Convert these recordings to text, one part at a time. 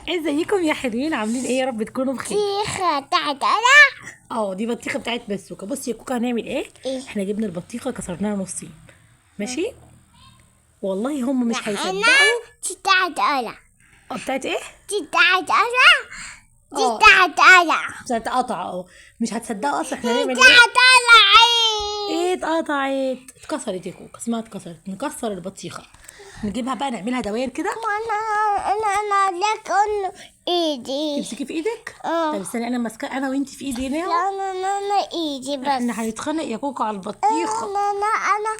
ازيكم يا حلوين، عاملين ايه؟ يا رب تكونوا بخير. بطيخة بتاعت أنا. دي بطيخه بتاعت بسوكه. بصي يا كوكا هنعمل ايه؟ احنا جبنا البطيخه كسرناها نصين، ماشي؟ والله هم مش هيصدقوا. دي بتاعت أنا. بتاعت ايه؟ دي بتاعت أنا. دي بتاعت أنا. بتاعت قطع. مش هتصدقوا اصلا احنا هنعمل ايه؟ بتاعت أنا. ايه اتقطعت؟ اتكسرت يا كوكا، اسمها اتكسرت. نكسر البطيخه، نجيبها بقى نعملها دواير كده. أنا لك أنه إيدي. تمسكي في ايدك؟ طب استني انا ماسكه انا وانت في ايدي هنا. لا أنا إيدي بس. احنا هنتخانق يا كوكا على البطيخه. أنا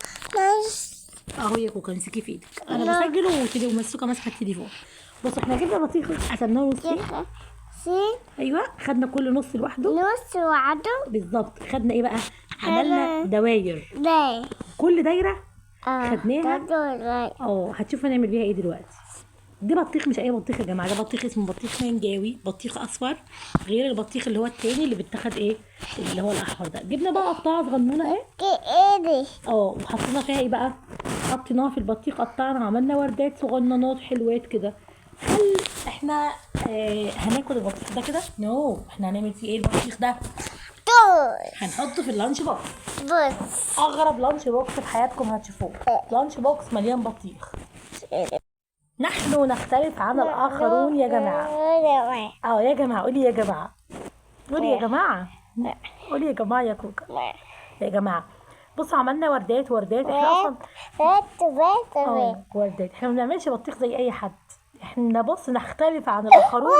اهو يا كوكا امسكي في ايدك، انا بسجل ومسوكه ماسكه التليفون. بصوا احنا جبنا بطيخه قسمناه نصين. ايوه خدنا كل نص لوحده. نص وعده بالظبط. خدنا ايه بقى؟ عملنا دواير. ليه؟ كل دايره خدناها. هتشوفوا هنعمل بيها ايه دلوقتي. دي بطيخ مش اي بطيخ يا جماعه، ده بطيخ اسمه بطيخ منجاوي، بطيخ اصفر غير البطيخ اللي هو التاني اللي بيتاخد ايه، اللي هو الاحمر ده. جبنا بقى قطعه صغنونه ايه إيدي. وحطينا فيها ايه بقى؟ حطيناها في البطيخ، قطعنا عملنا وردات صغننات حلوات كده. هل احنا هناكل البطيخ ده كده؟ نو. احنا هنعمل فيه ايه البطيخ ده؟ هنحطه في اللانش بوكس. بص اغرب لانش بوكس في حياتكم هتشوفوه. لانش بوكس مليان بطيخ. نحن نختلف عن الاخرون يا جماعه. يا جماعه قولي يا جماعه. قولي يا جماعه. قولي يا جماعه يا كوكا. يا جماعه بصوا عملنا وردات احنا اصلا وردات. احنا ما بنعملش بطيخ زي اي حد. احنا بص نختلف عن الاخرون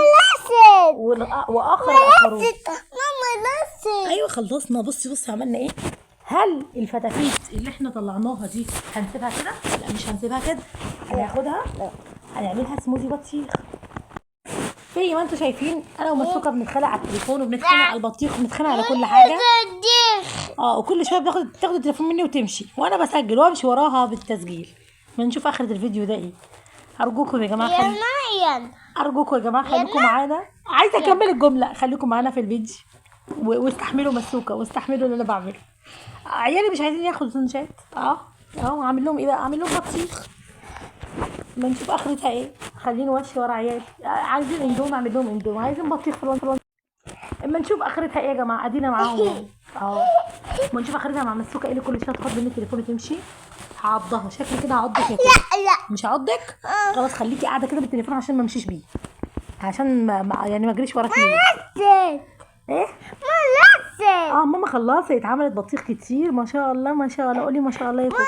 واخر الاخرون. ايوه خلصنا. بصي عملنا ايه. هل الفتافيت اللي احنا طلعناها دي هنسيبها كده؟ لا مش هنسيبها كده، هناخدها هنعملها سموزي بطيخ. زي ما انتوا شايفين انا ومسوكه بنتخانق على التليفون وبنتخانق على البطيخ وبنتخانق على كل حاجه. وكل شويه تاخد التليفون مني وتمشي، وانا بسجل وامشي وراها بالتسجيل. ما نشوف اخره الفيديو ده ايه. ارجوكم يا جماعه ارجوكم يا جماعه خليكم معانا. عايزه اكمل الجمله. خليكم معانا في الفيديو واستحملوا مسوكه واستحملوا اللي انا بعمله. عيالي مش عايزين ياخدوا سندوتشات. اعمل لهم ايه بقى؟ اعمل لهم بطيخ. ما نشوف اخرتها ايه. خليني وشي ورا عيالي. عايزين اندومي اعمل لهم اندومي، عايزين بطيخ في الوان. اما نشوف اخرتها ايه يا جماعه. ادينا معاهم. ما نشوف اخرتها مع مسوكه ايه اللي كل شويه تاخد مني التليفون وتمشي. هعضها شكلي كده. هعضك يا كوكا. لا مش هعضك. خلاص خليكي قاعده كده بالتليفون عشان ما امشيش بيه، عشان ما اجريش وراكي. ايه ماما خلصت. اتعملت بطيخ كتير ما شاء الله ما شاء الله. قولي ما شاء الله يا كوكا.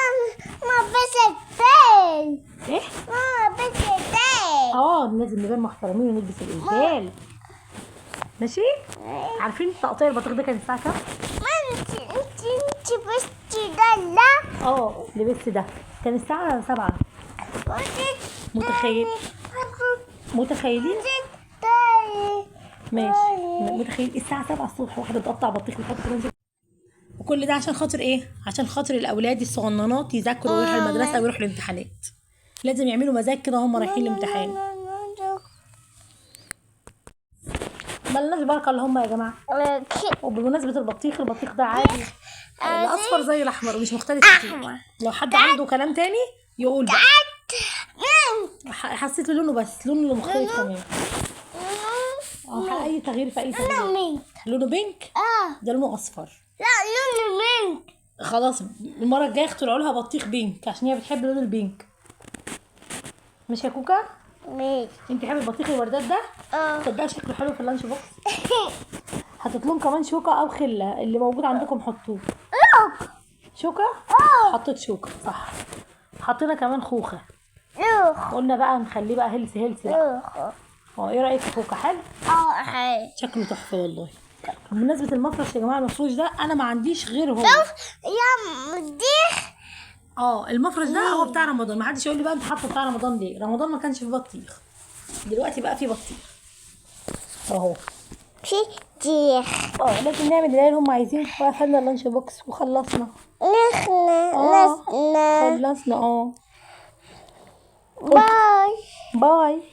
ايه لازم نبان محترمين ونلبس الانسان، ماشي؟ عارفين تقطيع البطيخ ده كان الساعه كام؟ انت بستي ده. لا لبست ده كان الساعه 7. متخيلين ماشي. متخيل الساعه 7 الصبح واحده بتقطع بطيخ وتحط في. وكل ده عشان خاطر ايه؟ عشان خاطر الاولاد الصغننات يذاكروا ويروحوا المدرسه ويروحوا الامتحانات. لازم يعملوا مزاج كده هم رايحين الامتحان. ملناش بركه اللي هم يا جماعه. وبمناسبه البطيخ ده عادي الاصفر زي الاحمر ومش مختلف كتير. لو حد عنده كلام تاني يقول بقى. حسيت لونه بس لونه اللي مختلف كمان. اي تغيير في اي تغيير. لونه بينك. ده لونه اصفر. لا لونه بينك. خلاص المره الجايه اخترعوا لها بطيخ بينك عشان هي بتحب لون البينك. مش يا كوكا؟ ماشي. انت بتحبي البطيخ الوردات ده؟ تصدقي شكله حلو في اللانش بوكس. هتطلون كمان شوكه او خله اللي موجود عندكم حطوه. شوكه. حطيت شوكه صح. حطينا كمان خوخه. قلنا بقى نخليه بقى هيلثي بقى. ايه رايك يا كوكا؟ حلو. حلو. شكله تحفه والله. بمناسبه المفرش يا جماعه، المفروش ده انا ما عنديش غير هو. يا مديح. المفرش ده هو بتاع رمضان. ما حدش يقول لي بقى انت حاطه بتاع رمضان ليه؟ رمضان ما كانش فيه بطيخ، دلوقتي بقى فيه بطيخ اهو. في بطيخ. لازم نعمل اللي هم عايزينه. وقفلنا اللانش بوكس وخلصنا. خلصنا. خلصنا. باي. باي.